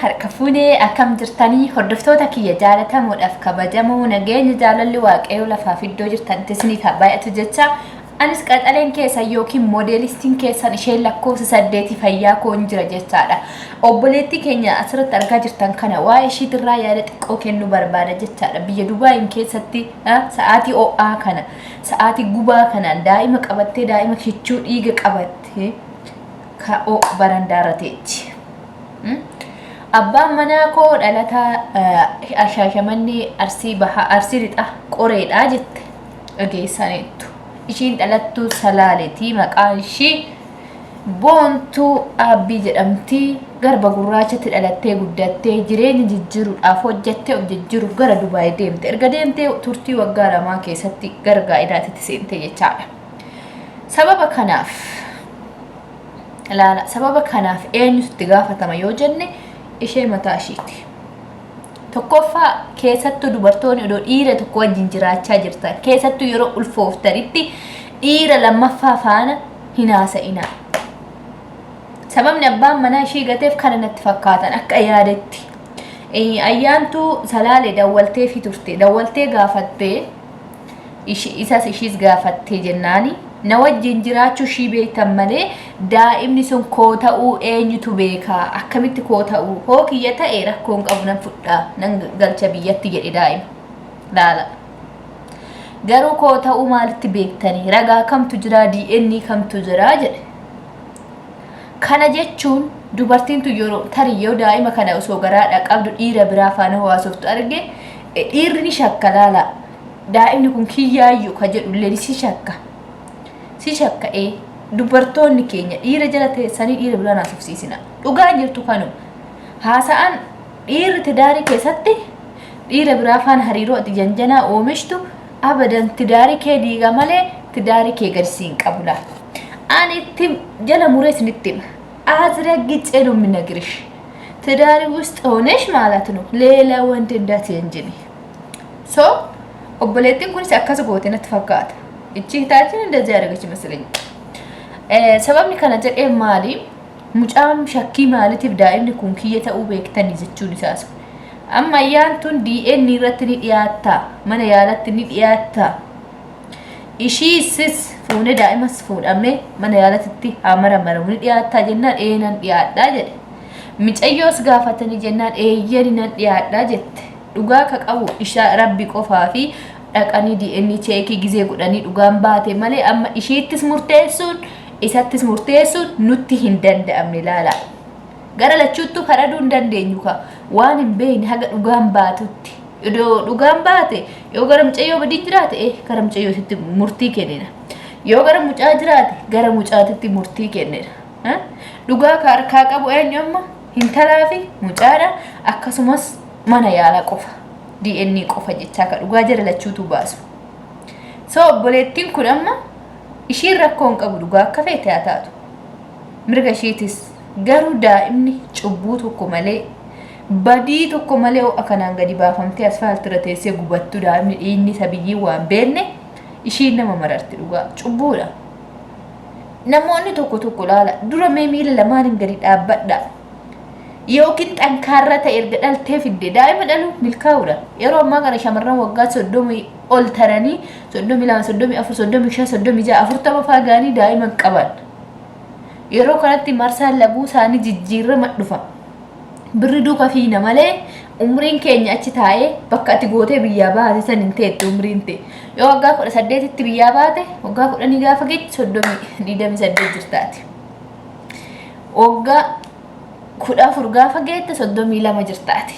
harka fuunee akkam jirtanii hordoftoota kiyya jaalatamuudhaaf kabajamoo nageenya jaalalli waaqayyoo lafaaf iddoo jirtan tisniif baay'atu jecha anis qaxaleen keessan yookiin moodeelistiin keessan isheen lakkoofsa 8 fayyaa koon jira jechaadha. Obboleettii keenya asirratti argaa jirtan kana waa'ee ishiitirraa yaada xiqqoo kennuu barbaada jechaadha. Biyya Dubaayin keessatti sa'aatii o'aa kana sa'aatii gubaa kanaan daa'ima qabattee daa'ima kichuu dhiiga qabattee ka'oo barandaarra teechi. Abbaan manaa koo dhalataa Shaashamannee Arsii Bahaa Arsii Lixaa Qoreedhaa jette dhageessaniittu. Ishiin dhalattuu Salaaleetii maqaan ishii Boontuu Abbii jedhamti. Garba gurraachatti dhalattee guddattee jireenya jijjiiruudhaaf hojjattee of jijjiiruuf gara Dubaay deemte. Erga deemtee turtii waggaa lamaa keessatti gara gaa'idaatitti seente jechaadha. Sababa kanaaf eenyutti gaafatama yoo jenne ishee mataa ishiiti. Tokkoffaa keessattuu dubartoonni odoo dhiira tokko wajjin jiraachaa jirtan keessattuu yeroo ulfooftanitti dhiira lammaffaa faana hin haasa'inaa. Sababni abbaan manaa ishii gateef kana natti fakkaatan akka yaadetti. Ayyaantuu Salaalee dawwaltee fi turte dawwaltee gaafattee ishiis gaafattee jennaani na wajjin jiraachuu ishii beektan malee daa'imni sun koo ta'uu eenyutu beekaa akkamitti koo ta'uu hoo kiyya ta'e rakkoon qabu nan fudhaa nan galcha biyyatti jedhe daa'ima laala. Garuu koo ta'uu maalitti beektanii ragaa kamtu jira DNA kamtu jira jedhe. Kana jechuun dubartiin tu yeroo tariyyoo daa'ima kana osoo garaadha qabdu dhiira biraa faana hawaasoftu arge dhiirri ni shakka laala. Daa'imni kun kiyyaayyuu ka jedhullee si shakka. Si shakka'ee dubartoonni keenya dhiira jala teessanii dhiira biraan haasofsiisina. Dhugaan jirtu kanuma. Haasa'an dhiirri tidaarii keessatti dhiira biraa faana hariiroo ati janjanaa oomishtu abadan tidaarii kee diiga malee tidaarii kee gadsiin qabula. Ani itti jala muree isinitti hima. Azraggicee ነው የምነግርሽ ትዳሪ ውስጥ ሆነሽ ማለት ነው ሌላ ወንድ እንዳትጀንጅኒ ሶ ኦቦሌቲን ኩንስ አካስ ጎቴነት ፈካት እቺ ታችን እንደዚህ ያደረገች መስለኝ ሰበብኒ ከነ ጀቀ ማሊ ሙጫም ሸኪ ማለት ይብዳይን ኩን ከየተው በክተን ይዘቹን ይሳስ አማ ያንቱን ዲኤን ይረትኒ ዲያታ ማነ ያለትኒ ዲያታ ኢሺስስ ፉነ ዳይማስ ፉን አሜ ማነ ያለትቲ አመረመረው ዲያታ ጀናን ኤናን ዲያዳ ጀደ ሚጨዮስ ጋፋተኒ ጀናን ኤየሪናን ዲያዳ ጀት ዱጋ ከቀቡ ኢሻ ረቢ ቆፋፊ dhaqanii DNA check ጊዜ godhanii dhugaan baate malee amma ishiittis murteessuun isattis murteessuun nutti hin danda'amne laala. Gara lachuuttu faraduu hin dandeenyu ka waan hin beekne haga dhugaan baatutti. Idoo dhugaan baate yoo gara mucayyoo badii jiraate gara mucayyootitti murtii kennina. Yoo gara mucaa jiraate gara mucaatitti murtii kennina. Dhugaa ka harkaa qabu eenyu amma hintalaa fi mucaadha akkasumas mana yaala qofa. DNA qofa jechaa ka dhugaa jira lachuutu baasu. So obboleettiin kun amma ishiin rakkoon qabu dhugaa akka feete haa taatu. Mirga ishiitis garuu daa'imni cubbuu tokko malee badii tokko malee akkanaan gadi baafamtee asfaaltira teessee gubattu daa'imni dhiigni sabiyyii waan beenne ishiin nama mararti dhugaa cubbuudha. Namoonni tokko laala dura mee miila lamaaniin gadi dhaabbadha. Yookiin xankaarra ta'e erga dhaltee fidde daa'ima dhalu milkaa'uudha. Yeroo ammaa kana shamarran waggaa 30 ol taranii 32 34 35 36 40 fa'aa gaanii daa'ima qaban. Yeroo kanatti marsaan laguu isaanii jijjiirama dhufa. Birri duuka fiina malee umriin keenya achi taa'ee bakka ati gootee biyyaa baate san hin teettu umriin ta'e. Yoo waggaa 18 tti biyyaa baate waggaa 10 gaafa geechi 28 jirtaati. Waggaa 14 gaafa geette 32 jirtaati.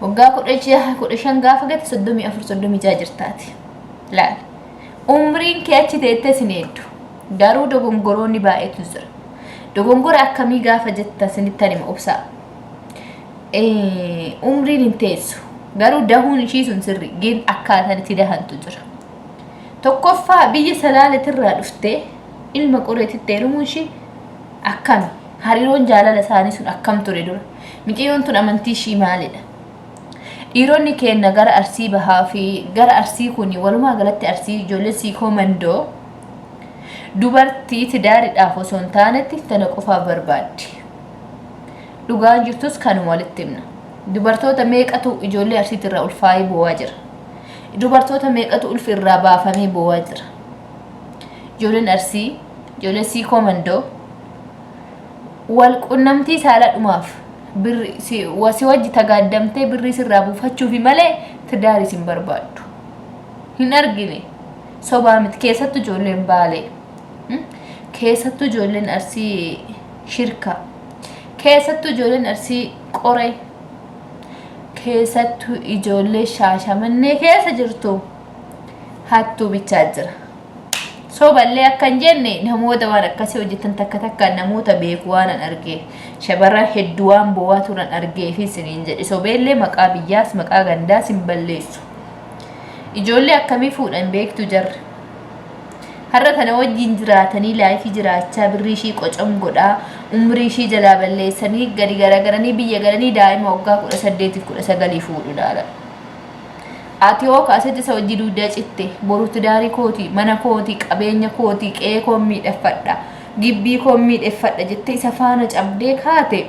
Waggaa 15 gaafa geette 34 36 jirtaati. Laal. Umriin kee achi teettee sineeddu. Garuu dogongoroonni baay'eetu jira. Dogongora akkamii gaafa jetta sinittan hima obsaa. Umriin hin teessu. Garuu dahuun ishii sun sirri gin akkaataan itti dahantu jira. Tokkoffaa biyya Salaaleetirraa dhuftee ilma qoreetitti heerumuun ishii akkami? Hariiroon jaalala isaanii sun akkam ture dura. Miciyyoon tun amantii ishii maalidha? Dhiironni keenya gara Arsii Bahaa fi gara Arsii kuni walumaa galatti Arsii ijoollee siikoo mandoo dubartii tidaariidhaaf osoo hin taanetti tana qofaaf barbaaddi. dhugaan jirtus kanuma walitti himna. Dubartoota meeqatu ijoollee arsiitirraa ulfaa'ee boo'aa jira. Dubartoota meeqatu ulfirraa baafamee boo'aa jira. Ijoolleen arsii, ijoollee sii komandoo wal qunnamtii saaladhumaaf birri si wajji tagaaddamtee birrii sirraa buufachuufi malee tidaaris hin barbaaddu. Hin argine sobaa miti keessattu ijoolleen baalee. Keessattu ijoolleen arsii shirka. Keessattu ijoolleen arsii qoree. Keessattu ijoollee shaashamannee keessa jirtu hattuu bichaa jira. Soballee akkan jenne namoota waan akkasii hojjetan takka namoota beeku waan an argee shabarran hedduu waan boo'aa turan argee fi siniin jedhe sobeellee maqaa biyyaas maqaa gandaas hin balleessu. Ijoollee akkamii fuudhan beektu jarri. Har'a kana wajjin jiraatanii laayifii jiraachaa birrii ishii qocam godhaa umrii ishii jalaa balleessanii gadi garagaranii biyya galanii daa'ima waggaa 18-19 fuudhu dhaala. Ati hoo kaasatti isa wajji duudaa citte boru tidaarii kooti mana kooti qabeenya kooti qe'ee koo miidheffadha gibbii koo miidheffadha jettee isa faana cabdee kaate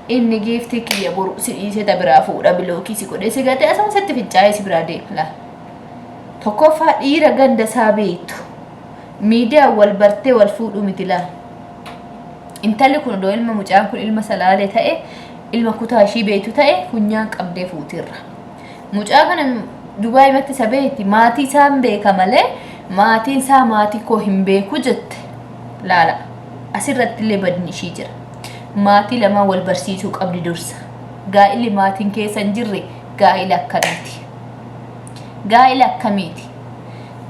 inni giiftii kiyya boru si dhiisee biraa fuudha bilookii si godhee si gatee asuma sitti fincaa'ee si biraa deema. Tokkoffaa dhiira ganda isaa beektu miidiyaa wal bartee wal fuudhu miti laa. Intalli kun odoo ilma mucaan kun ilma salaalee ta'e ilma kutaa ishii beektu ta'e funyaan qabdee fuutirra. Mucaa kana Dubaay matti sabeeti maatii isaan beeka malee maatiin isaa maatii koo hin beeku jette laala. Asirratti illee badni ishii jira. Maatii lama wal barsiisuu qabdi dursa. Gaa'illi maatiin keessa hin jirre gaa'ila akkamiiti? Gaa'ila akkamiiti?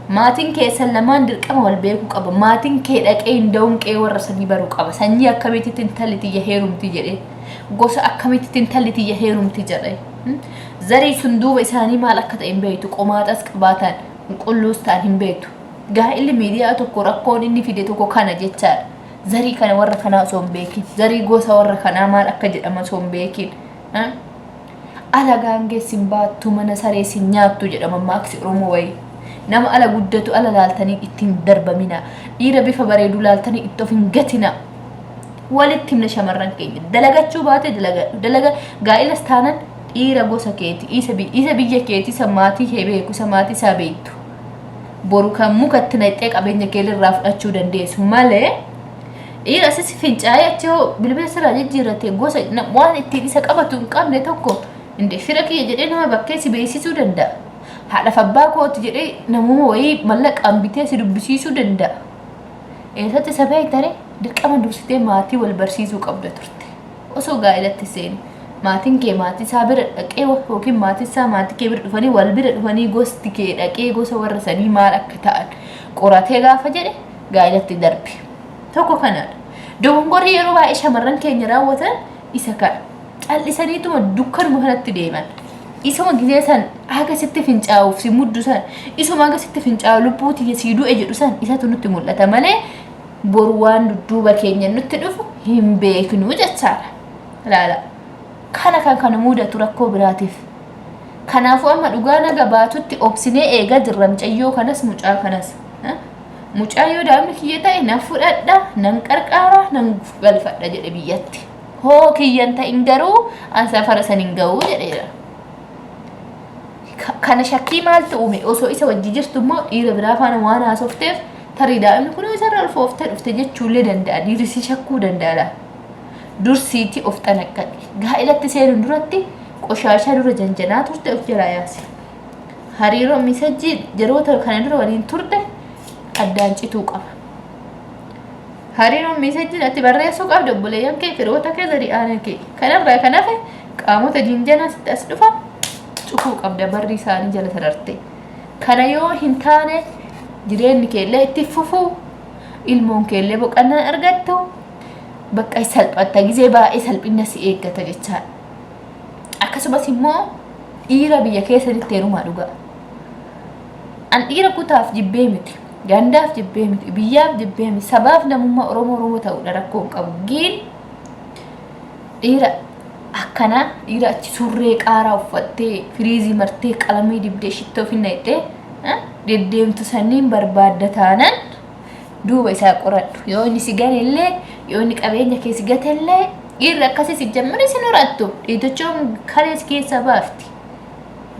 Maatiin keessan lamaan dirqama wal beekuu qaba. Maatiin kee dhaqee hin da'uun qe'ee warra sanii baruu qaba. Sanyii akkamiitti intalli tiyya heerumti jedhee gosa akkamiitti intalli tiyya heerumti jedhee. Zarii sun duuba isaanii maal akka ta'e hin beektu. Qomaaxas qabaatan qulqullus ta'an hin beektu. Gaa'illi miidiyaa tokko rakkoon inni fide tokko kana jechaadha. Zarii kana warra kanaa osoo hin beekin. Zarii gosa warra kanaa maal akka jedhama osoo hin beekin. Alagaan geessin baattu mana saree sin nyaattu jedhama maaksi Oromoo wayii. Nama ala guddatu ala laaltanii ittiin darbamina. Dhiira bifa bareedu laaltanii itti of hin gatina. Walitti himna shamarran keenya. Dalagachuu baate dalaga gaa'ilas taanan dhiira gosa keeti. Isa biyya keeti isa maatii kee beeku isa maatii isaa beektu. Boru kan mukatti naqxee qabeenya kee irraa fudhachuu dandeessu malee dhiira asii fincaa'ee achi hoo bilbila sirraa jijjiirrate gosa waan ittiin isa qabatu hin qabne tokko inde fira kiyya jedhee nama bakkee si beeksisuu danda'a. Haadhaaf abbaa kooti jedhee namuma wayii mallaqaan bitee si dubbisiisuu danda'a. Eessatti isa beektare dirqama dursitee maatii wal barsiisuu qabda turte. Osoo gaa'ilatti seeni maatiin kee maatii isaa bira dhaqee yookiin maatii isaa maatii kee bira dhufanii wal bira dhufanii gosti kee dhaqee gosa warra sanii maal akka ta'an qoratee gaafa jedhe gaa'ilatti darbe. Tokko kanaadha. Dogongorri yeroo baay'ee shamarran keenya raawwatan isa kana. Callisaniituma dukkanuma kanatti deeman. Isuma gisee san haga sitti fincaa'uuf si muddu san isuma haga sitti fincaa'u lubbuu tiyya sii du'e jedhu san isatu nutti mul'ata malee boru waan dudduuba keenya nutti dhufu hin beeknu jechaadha. Laala. Kana mudatu rakkoo biraatiif. Kanaafuu amma dhugaa naga baatutti obsinee eegaa jirra mucayyoo kanas mucaa kanas. Mucaa yoo daa'imni kiyya ta'e nan fudhadha nan qarqaara nan galfadha jedhe biyyatti. Hoo kiyyan ta'in garuu an safara san hin ga'uu jedheera. Kana shakkii maaltu uume osoo isa wajji jirtu immoo dhiira biraa faana waan haasofteef tarii daa'imni kun isarra ulfooftee dhufte jechuullee danda'a. Dhiirri shakkuu danda'a. Dursiiti of xanaqqaqe. Gaa'ilatti seenuun duratti qoshaashaa dura janjanaa turte of jalaa yaase. Hariiroo misajjii yeroota kana dura waliin turte addaan cituu qaba. Hariiroo misajjii ati barreessuu qabda obboleeyyan kee firoota kee zari'aana kee. Kanarraa kan hafe qaamota jinjanaa sitti as dhufa cufuu qabda barri isaanii jala sararte. Kana yoo hin taane jireenyi keellee itti fufuu ilmoon keellee boqonnaa argattu bakka salphatta gisee baay'ee salphina si eeggata jechaadha. Akkasumas immoo dhiira biyya keessatti heerumaa dhugaa. An dhiira kutaaf jibbee miti. Gandaaf jibbee miti. Biyyaaf jibbee miti. Sabaaf namummaa Oromoo ta'uudha rakkoon qabu. Giin dhiira akkana dhiira achi surree qaaraa uffattee firiizii martee qalamii dibdee shittoo finna ittee deddeemtu sanniin barbaadda taanan duuba isaa qoradhu. Yoo inni si ganellee yoo inni qabeenya kee si gatellee dhiirri akkasii si jammari si nurattu dhiitochoon kalees keessa baafti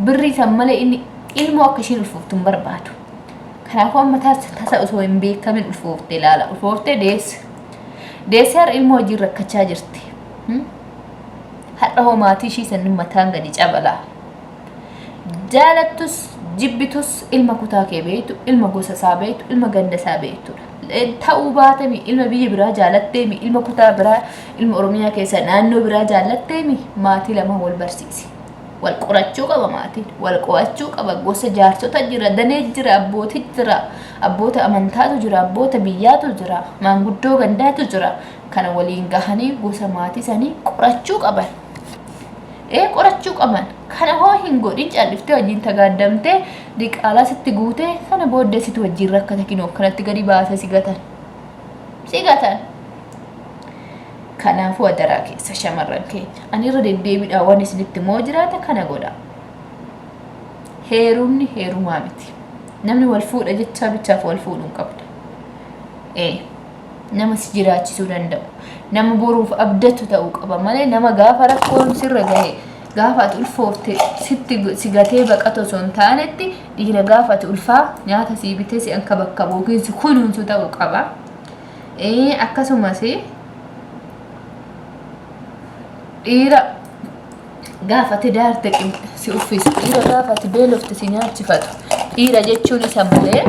birrii san malee inni ilmoo akka ishiin ulfooftu hin barbaadu. Kanaafuu amma tasa osoo hin beekamin ulfoofte ilaala ulfoofte deesse har'a ilmoo wajjin rakkachaa jirti. Har'a hoo maatii ishii san mataan gadi cabalaa. Jaalattus jibbitus ilma kutaa kee beektu ilma gosa isaa beektu ilma ganda isaa beektudha. Ta'uu baatami ilma biyya biraa jaalatteemi ilma kutaa biraa ilma Oromiyaa keessa naannoo biraa jaalatteemi maatii lama wal barsiisi. Wal qorachuu qaba maatiin wal qo'achuu qaba gosa jaarsota jira danee jira abbootii jira abboota amantaatu jira abboota biyyaatu jira maanguddoo gandaatu jira kana waliin gahanii gosa maatii sanii qorachuu qaban. Qorachuu qaban kana hoo hin godhin calliftee wajjin tagaaddamtee diqaalaa sitti guutee sana booddee sitti wajjin rakkata kinoo kanatti gadi baasee si gatan. Kanaafuu adaraa keessa shamarran keenya ani irra deddeebiidhaan waan isinitti moo jiraata kana godha. Heerumni heerumaa miti. Namni wal fuudha jechaa bichaaf wal fuudhuun qabda. Nama si jiraachisuu danda'u. Nama boruuf abdatu ta'uu qaba malee nama gaafa rakkoon sirra gahe gaafa ati ulfoofte sitti si gatee baqatu osoo hin taanetti dhiira gaafa ati ulfaa nyaata sii bitee si anka bakka buukee si kunuunsu ta'uu qaba. Akkasumas dhiira gaafa ati daarte si uffisu dhiira gaafa ati beelofte si nyaachifatu dhiira jechuun isa malee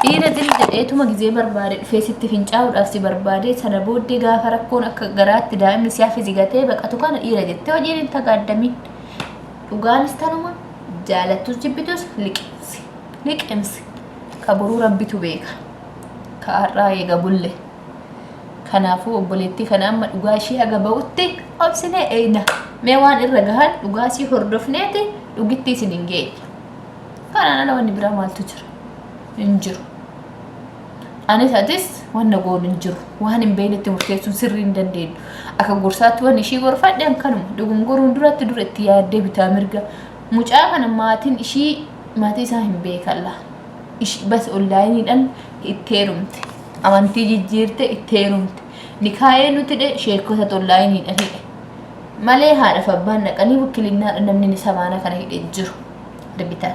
dhiira dil jedheetuma gizee barbaade dhufee sitti fincaa'uudhaaf si barbaade sana booddee gaafa rakkoon akka garaatti daa'imni si hafi zigatee baqatu kana dhiira jettee hojiin hin tagaaddamin. Dhugaanis tanuma jaalattus jibbitus liqimsi ka boruu rabbitu beeka ka har'aa eega bulle. Kanaafuu obboleettii kana amma dhugaa ishee haga ba'utti obsinee eeyna mee waan irra gahan dhugaa ishee hordofneeti dhugitti isin hin geenye. Kanaan ala wanni biraa maaltu jira? Hin jiru. Anis atis wanna goon hin jiru. Waan hin beeknetti murteessuun sirrii hin dandeenyu. Akka gorsaatti wanni ishii gorfadhe kanuma dogongoruun duratti dura itti yaaddee bitaa mirga. Mucaa kana maatiin ishii maatii isaa hin beekalla. Bas onlaayiniidhaan itti heerumte. Amantii jijjiirte itti heerumte. Nikaayee nuti dhe sheekota onlaayiniidhaan hidhe. Malee haadhaaf abbaan dhaqanii wakiilinnaa namni samaana kana hidhee jiru. Darbitaan.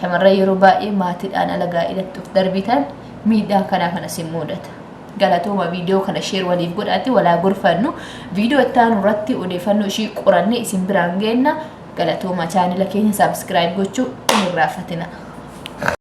Shamarran yeroo baay'ee maatiidhaan alagaa hidhattuuf darbitaan miidhaa kana si mudata. Galatooma viidiyoo kana sheer waliif godhaatti walaa gorfannu. Viidiyoo itti aanu irratti odeeffannoo ishii qorannee isin biraan geenna. Galatooma chaanila keenya saabskiraayib gochuu hin irraanfatina.